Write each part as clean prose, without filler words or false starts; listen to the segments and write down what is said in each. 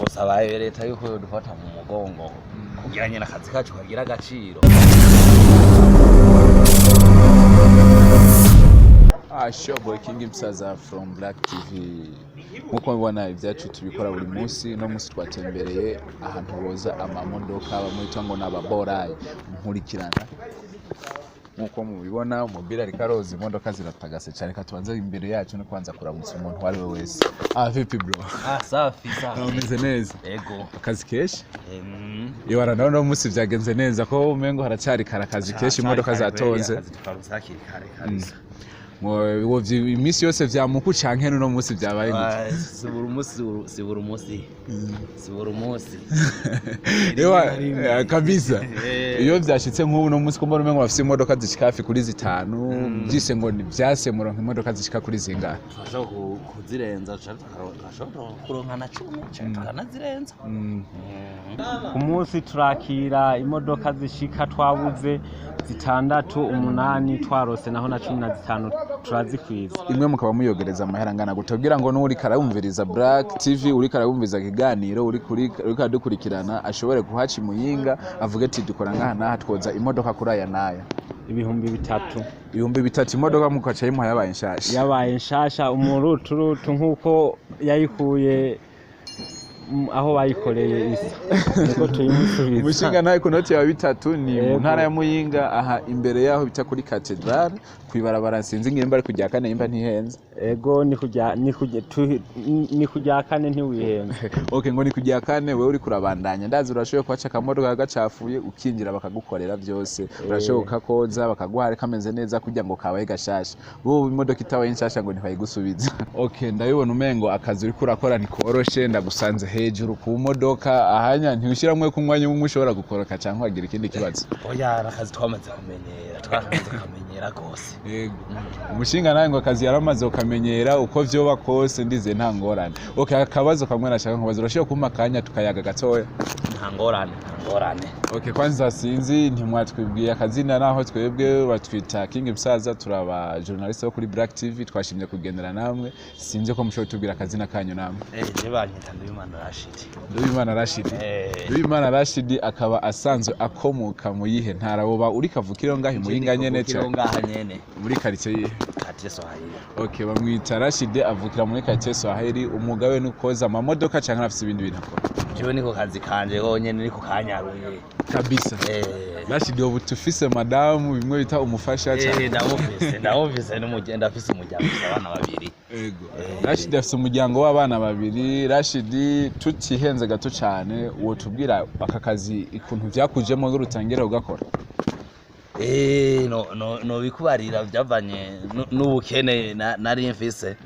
Usabaye leta yuko dufata mu mugongo kugira nyina akazi kacu kagira agaciro. Showboy King Msaza from Black TV. Nkuko mubona ibyacu tubikora buri munsi, no munsi twatembereye ahantu boza amamodoka bamwita ngo n'ababorayi nkurikirana. Nkuko mubibona umubiri ari karoza imodoka ziratagase cyane, katubanze imbere yacu no kwanza kuramutsa umuntu wari we wese. Vipi bro? Safi. Umeze neza? Yego. Akazi keshi? Yo aranaho no munsi byagenze neza ko umengo haracyari karakazi keshi, imodoka zatonze. Imisi yose vyamuku canke no munsi vyabaye gute? Sibura umunsi. Ewa kabisa. Iyo vyashitse nk'ubu no munsi ko mbona umengo bafise imodoka zishika hafi kuri 5, byise ngo ni vyase muronka imodoka zishika kuri zingahe? Twasha kuzirenza twashobora kuronka na 10 tukanazirenza. Ku munsi turakira imodoka zishika twabuze 6, 8 twarose naho na 15 turazikwiza. Imwe mukaba muyogereza amahera ngana gutubwira ngo n'uri karayumviriza Black TV, uri karayumviriza kiganiro, uri karadukurikirana ashobore kuhaca imuyinga avuge ati dukora ngaha naha twoza imodoka kuri aya naya. 3,000 imodoka mukaca yimuha yabaye nshasha umuruturutu nkuko yayikuye aho bayikoreye isa niko tuyimusubiza. Umushinga nayo kunoti ya 3 ni mu ntara ya Muyinga, aha imbere yaho bita kuri Cathedral kwibarabara sinzi ngimba ari kujya kane imba ntihenze. Ego ni kujya kane ntiwihenze. Okay, ngo ni kujya kane wewe uri kurabandanya, ndazi urashoboye kwaca kamodoka gacafuye ukinjira bakagukorera byose, urashoboye kakoza bakaguhare kameze neza kugira ngo kabaye gashasha. Wowe imodoka itabaye nshasha ngo ntibayigusubiza. Okay, ndabibona umengo akazi uri kurakora ni koroshe, ndagusanze hejuru ku modoka ahanya ntiushiramwe ku mwanya umwe ushobora gukoroka cyangwa wagira ikindi kibazo. Oya akazi twamaze kumenyera gose. Yego. Umushinga nawe ngo akazi yaramaze ukamenyera uko vyoba kose ndize nta ngorane. Okay, akabazo kamwe nashaka nkubaza, urashobora kumpa kanya tukayaga gatoya? Nta ngorane. Okay, kwanza sinzi ntimwatwibwiye akazina naho twebwe batwita King Msaza, turaba journalist wo kuri Black TV, twashimye kugendera namwe, sinzi ko mushobora tubwira akazina kanyu namwe. Je banyita Ndubimana Rashid akaba asanzwe akomoka mu yihe ntara? Woba uri kavukiro ngahe Muyinga nyene cyane? Muri quartier yihe? Quartier Swahili. Okay, bamwita Rashid avukira muri quartier Swahili. Umugawe nukoza amamodoka cyangwa afite ibindi bintu akora? Jewe niko kazi kanje gonyene niko kanyaruye kabisa. Rashid ubu tufise madamu bimwe bita umufasha cyane. Ndamufise n'umugenda afise umuryango abana 2. Yego. Rashid afise umuryango w'abana 2. Rashid tutihenze gato cyane, uwo tubwira aka kazi ikuntu vyakujemo ngo rutangira ugakora? No bikubarira byavanye n'ubukene nari mfise.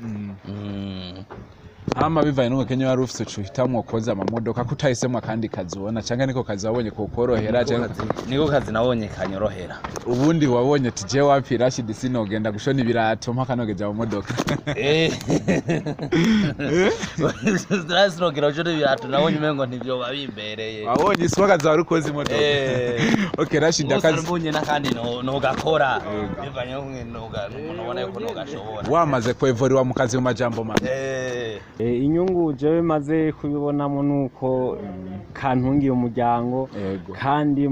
Ama bivanye n'uko Kenya wari ufite cuhitamwo koza amamodoka kutahisemo kandi kazi ubona cyangwa niko kazi wabonye ko korohera cyangwa niko kazi nabonye kanyorohera? Ubundi wabonye ati je wapi Rashid sinogenda gushona ibirato mpaka nogeja mu modoka. Sinogera gushona ibirato nabonye umengo ntivyo babimbereye. Wabonye iswaga za rukoze imodoka. Okay, Rashid akazi mbonye nakandi no gakora bivanye n'umwenoga ubona yuko no gashobora. Wamaze ko evoriwa mu kazi mu majambo make. Inyungu jewe maze kubibonamo nuko kantungiye umuryango, kandi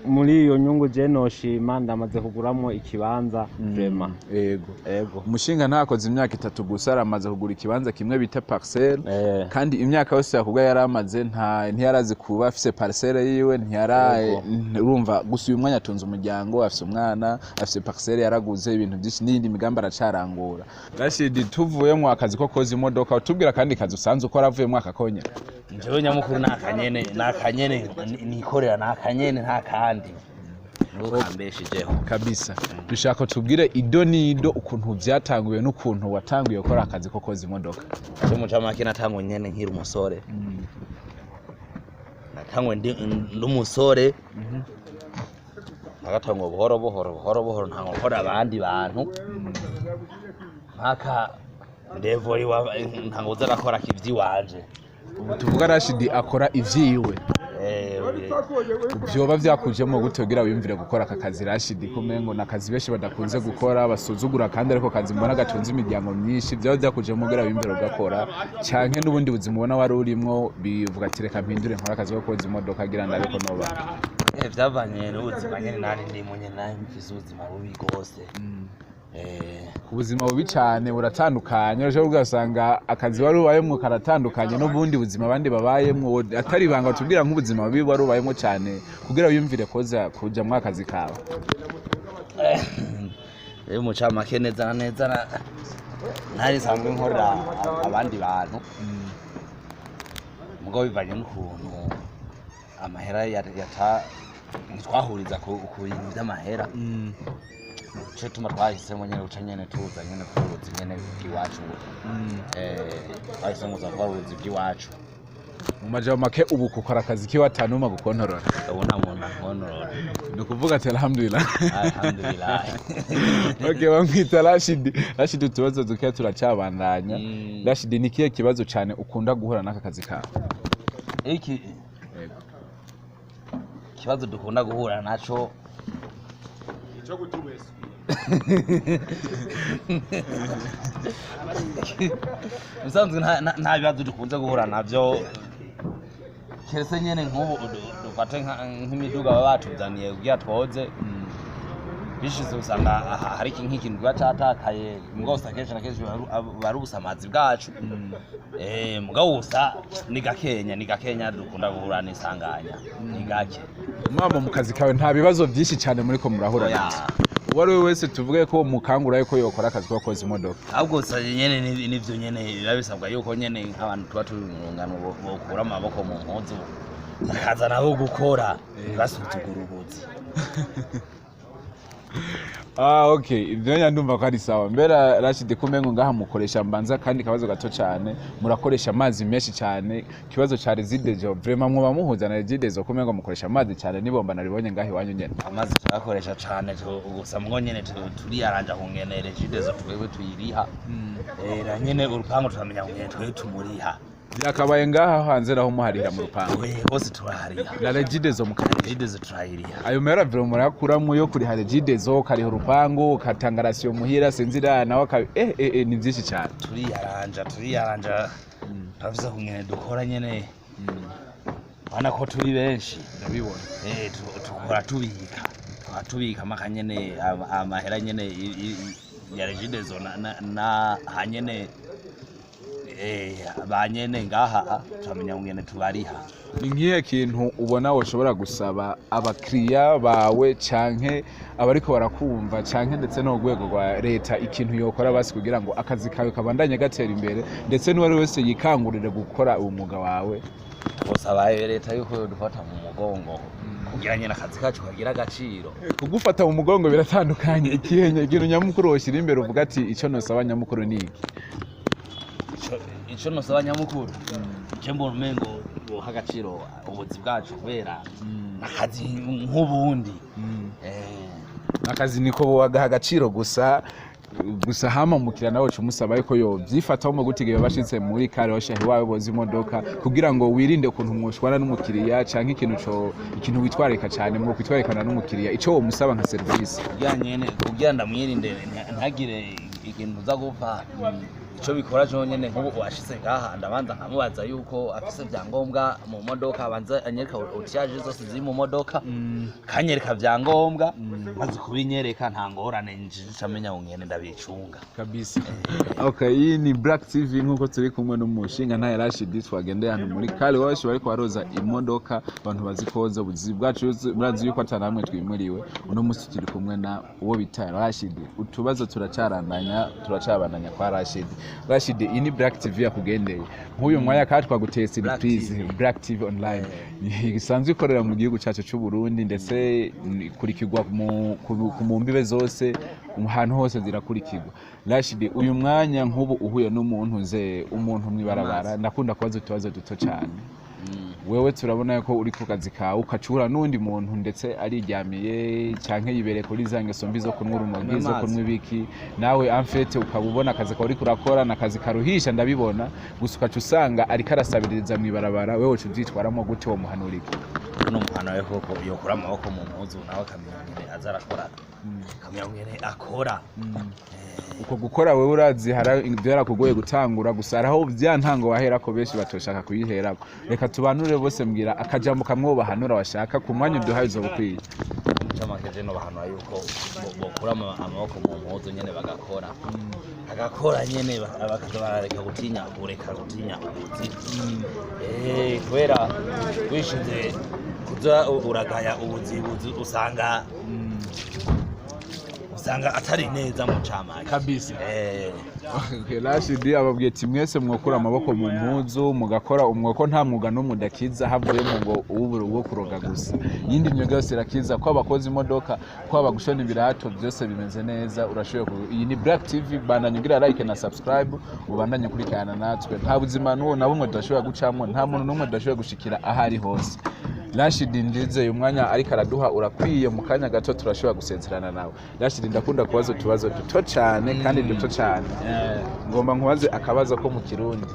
muri iyo nyungu je noshima ndamaze kuguramo ikibanza vraiment. Yego. Umushinga ntakoze imyaka 3 gusa aramaze kugura ikibanza kimwe bita parcelle, kandi imyaka yose yakubwa yaramaze ntiyarazi kuba afise parcelle yiwe, urumva gusa uyu mwanya atunze umuryango, afise umwana, afise parcelle yaraguze ibintu byinshi n'indi migambi aracarangura. Rashid tuvuye mu akazi ko koza imodoka, utubwira kandi kazi usanze uko aravuye mu akakonya? Jewe nyamukuru nakanyene nikorera nakanyene nta kandi nukambeshijeho kabisa. Dushaka tubwire idonido ukuntu byatanguye n'ukuntu watanguye gukora akazi ko koza imodoka. Cyo mucamake natangwe nyene nkiri umusore. Natangwe ndi umusore. Nagatangwe buhoro ntango gukora abandi bantu. Mpaka ndevori ntango uza gakora kivyi wanje. Tuvuga Rashid akora ivyiwe. byoba byakujemo gute kugira wiyumvire gukora aka kazi Rashid kumengo nakazi benshi badakunze gukora basuzugura kandi ariko kazi mbona gatunze imiryango myinshi byoba byakujemo kugira wiyumvire ugakora cyanke n'ubundi buzima ubona wari urimo bivuga ati reka mpindure nkora akazi ko koza imodoka agira ndabiko noba byavanye n'ubuzima nyene nari ndimo nyene nayo mfise ubuzima bubi gose ubuzima bubi cyane buratandukanye ejo ugasanga akazi wari ubayemo karatandukanye n'ubundi buzima abandi babayemo atari banga tubwira nk'ubuzima bubi wari ubayemo cyane kugira wiyumvire koza kuja mu akazi kawe mu camake neza neza nari sanzwe nkorera abandi bantu mugabo bivanye n'ukuntu amahera twahuriza ku bintu by'amahera cyo tuma twahisemo nyene uca nyene tuza nyene kuruzi nyene bw'iwacu twahisemo kuruzi bw'iwacu mu majambo make ubu kukora akazi kiwatanuma gukontorora ubu nta muntu nkontorora ni ukuvuga ati alhamdulillah okay bamwita Rashid utubazo duke turacabandanya Rashid ni kihe kibazo cyane ukunda guhura n'aka kazi kawe iki kibazo dukunda guhura naco cyo gutubesa usanzwe nta bibazo dukunze guhura navyo keretse nyene nk'ubu dufate nk'imiduga baba batuzaniye kugira twoze bishize usanga hari nk'ikintu kiba catakaye mugabo kenshi na kenshi bari ubusamazi bwacu mugabo usa ni gakenya dukunda guhura n'isanganya ni gake mama mu kazi kawe nta bibazo byinshi cyane muri ko murahura wari wese tuvuge ko mukangura yuko yokora akazi ko koza imodoka ahubwo nyene nivyo nyene birabisabwa yuko nyene nk'abantu tuba turi mu rungano bokura amaboko mu mpuzu bakaza nabo gukora basuzugura ubuzi okay ibyo nyandumva ko ari sawa mbera Rashid kumengo ngaha mukoresha mbanza kandi kabazo gato cyane murakoresha amazi menshi cyane kibazo cya residejo vraiment mwoba muhuza na residejo kumengo mukoresha amazi cyane nibomba naribonye ngahi wanyu nyene amazi turakoresha cyane gusa mwo nyene turi aranja kungene residejo twebwe tuyiriha na nyene urupango turamenya kungene twebwe tumuriha byakabaye ngaha hanze raho muharira mu rupango hose turahariha na regidezo regidezo turahiriha ayo mera vero murakuramo yo kuri regidezo kari urupango katangarasiyo muhira sinzira nawe ni byinshi cyane turiyaranja turavuze kungene dukora nyene bana ko turi benshi ndabibona tukora tubika makanyene amahera nyene ya regidezo na hanyene banyene ngaha turamenya ngene tubariha ni nkiye kintu ubona woshobora gusaba abakiriya bawe canke abariko barakumva canke ndetse no rwego rwa leta ikintu yokora basi kugira ngo akazi kawe kabandanye gatera imbere ndetse n'uwari wese yikangurire gukora umwuga wawe bosaba leta yuko dufata mu mugongo kugira nyene akazi kacu kagira agaciro kugufata mu mugongo biratandukanye ikihenye ikintu nyamukuru woshira imbere uvuga ati ico nosaba nyamukuru ni iki ico nosaba nyamukuru icyo mbona umengo boha agaciro ubuzi bwacu kubera akazi nk'ubundi akazi niko boha agaciro gusa hama mukira nawe cumusaba yuko yo byifataho mu gutigeye bashitse muri kare washahi wawe boza imodoka kugira ngo wirinde ukuntu mwoshwana n'umukiriya canke ikintu witwareka cyane mwo kwitwarekana n'umukiriya ico wo musaba nka service kugira ndamwirinde ntagire ikintu za gupfa ico bikora cyo nyene nk'ubu washize ngaha ndabanza nkamubaza yuko afise byangombwa mu modoka abanza anyereka utiyaje zose ziri mu modoka kanyereka byangombwa maze kubinyereka nta ngorane njije amenya ngene ndabicunga kabisa okay iyi ni Black TV nkuko turi kumwe n'umushinga nta Rashid twagendeye hano muri kale washi bariko baroza imodoka abantu bazikoza ubuzi bwacu murazi yuko atanamwe twimuriwe uno musi turi kumwe na uwo bita Rashid utubazo turacabandanya kwa Rashid ini Black TV yakugendeye nk'uyu mwanya katwa guteye surprise Black TV online isanzwe ikorera mu gihugu cyacu cy'u Burundi ndetse kurikirwa ku mbibe zose ahantu hose zirakurikirwa Rashid uyu mwanya nk'ubu uhuye n'umuntu umuntu mwibarabara ndakunda kubaza utubazo duto cyane wewe turabona ko uri ku kazi kawe ukacura n'undi muntu ndetse ariryamiye canke yibere kuri za ngeso mbi zo kunwa urumogi zo kunwa ibiki nawe amfete ukabubona akazi kawe uri kurakora nakazi karuhisha ndabibona gusa ukaca usanga ariko arasabiriza mwibarabara wewe uvyitwaramo gute wo muhanurike no muhana we koko yokura amaboko mu mpuzu nawe kamenya azarakora kamenya akora uko gukora wewe urazi byara kugoye gutangura gusa araho byantango wahera ko benshi batoshaka kuyiherako reka tubanure bose mbwira akajambo kamwe bahanura washaka ku mwanya uduhaye zo bukwiye cyamakeje no bahanura yuko bokura amaboko mu mpuzu nyene agakora nyene bakabareka gutinya ubuzi kubera wishinze kuza uragaya ubuzi usanga atari neza mu camake kabisa Rashidi ababwiye ati mwese mwokura amaboko mu mpuzu mugakora umwoko nta mwuga no mudakiza havuyemo ngo uburo bwo kuroga gusa yindi myuga yose irakiza ko abakozi imodoka ko abagushona ibirato byose bimeze neza urashoboye iyi ni Black TV bananyugira like na subscribe ubandanye kurikana natwe nta buzima n'uwo na bumwe tudashobora gucamo nta muntu n'umwe tudashobora gushikira ahari hose Rashidi ndize uyu mwanya ariko araduha urakwiye mu kanya gato turashobora gusezerana nawe Rashidi ndakunda kubaza utubazo duto cyane kandi duto cyane ngomba nkubaze akabazo ko mu Kirundi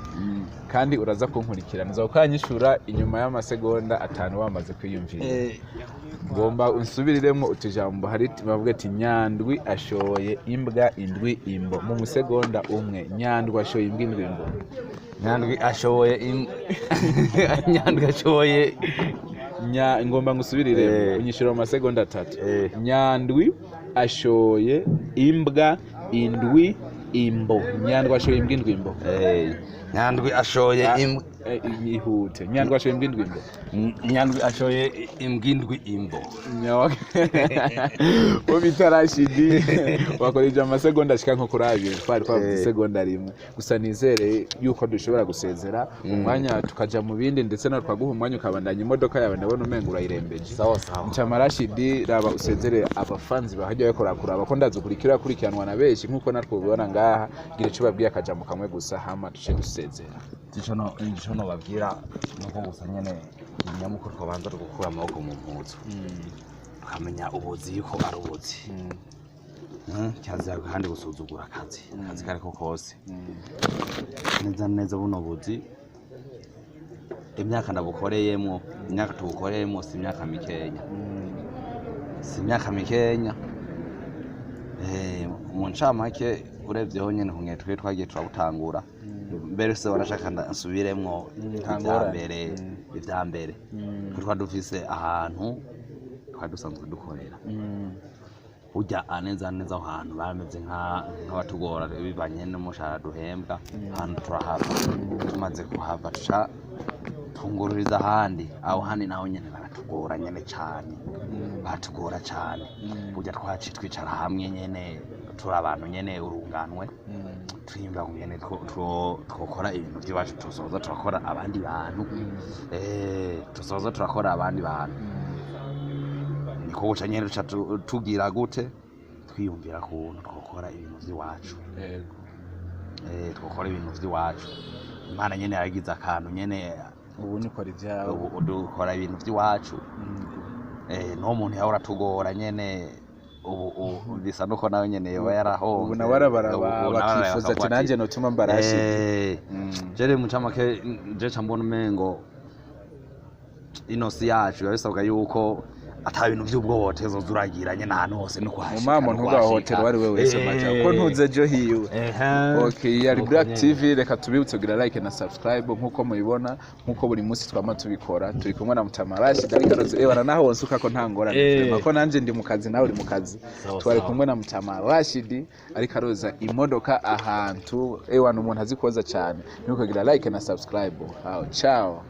kandi uraza kunkurikirana uzakanyishura inyuma y'amasegonda 5 wamaze kwiyumvira ngomba unsubiriremo utujambo hari bavuga ati nyandwi ashoye imbwa indwi imbo mu musegonda umwe nyandwi ashoye imbwa indwi imbo nyandwi ashoye ngomba ngusubirire unyishura mu masegonda 3 nyandwi ashoye imbwa indwi imbo nyandwi ashoye imbwa indwi imbo nyandwi ashoye ihute nyandwi ashoye imbwa indwi imbo nyandwi ashoye imbwa indwi imbo ubita Rashidi wakoreje amasegonda ashika nko kurabira twari twavuze segonda rimwe gusa nizere yuko dushobora gusezera umwanya tukaja mu bindi ndetse no twaguha umwanya ukabandanya imodoka yawe ndabona umenga urayirembeje sawa Nchama Rashidi raba usezere abafanzi bahajya kuraba ko ndazukurikira kurikiranwa na benshi nkuko natwe ubona ngaha gire cyo babwiye akajambo kamwe gusa hama tushe dusezera igishono babwira nuko gusa nyene nyamukuru twabanza gukura amaboko mu mpuzu ukamenya ubuzi yuko ari ubuzi cyaza kandi gusuzugura akazi kariko kose neza buno buzi imyaka ndabukoreyemo imyaka tubukoreyemo si imyaka mikenya mu ncamake urebyeho nyene nk'etwe twagiye turabutangura mbere se barashaka nsubiremwo ivyambere twari dufise ahantu twari dusanzwe dukorera ujya aneza ahantu bameze nk'abatugora bibanye n'umushahara duhembwa ahantu turahava tumaze kuhava tuca tungururiza ahandi aho handi naho nyene baratugora nyene cyane ujya twaci twicara hamwe nyene turi abantu nyene urunganwe twimba nyene twokora ibintu by'iwacu tusoza turakora abandi bantu niko guca nyene tugira gute twiyumvira kuntu twokora ibintu by'iwacu twokora ibintu by'iwacu Imana nyene yagize akantu nyene ubu nikora ibyawe ubu dukora ibintu by'iwacu no muntu yahora tugora nyene ubu bisa nuko nawe nyene yoba yaraho ubu nabarabara bakifuza ati nanjye notuma mbarashi jere mu camake je cambona umengo inosi yacu yabisabwa yuko ata bintu by'ubwohotezo zuragiranye n'ahantu hose no kwashika umama ntugahotera wari we wese maja ko ntuze jo hiwe okay yari Black TV reka tubibutse kugira like na subscribe nkuko mubibona nkuko buri munsi twama tubikora turi kumwe na Mutama Rashid ariko ebana naho wonsuka ko ntangorane ko nanje ndi mu kazi nawe uri mu kazi twari kumwe na Mutama Rashid ariko aroza imodoka ahantu ewana umuntu azikoza cyane nuko kugira like na subscribe ciao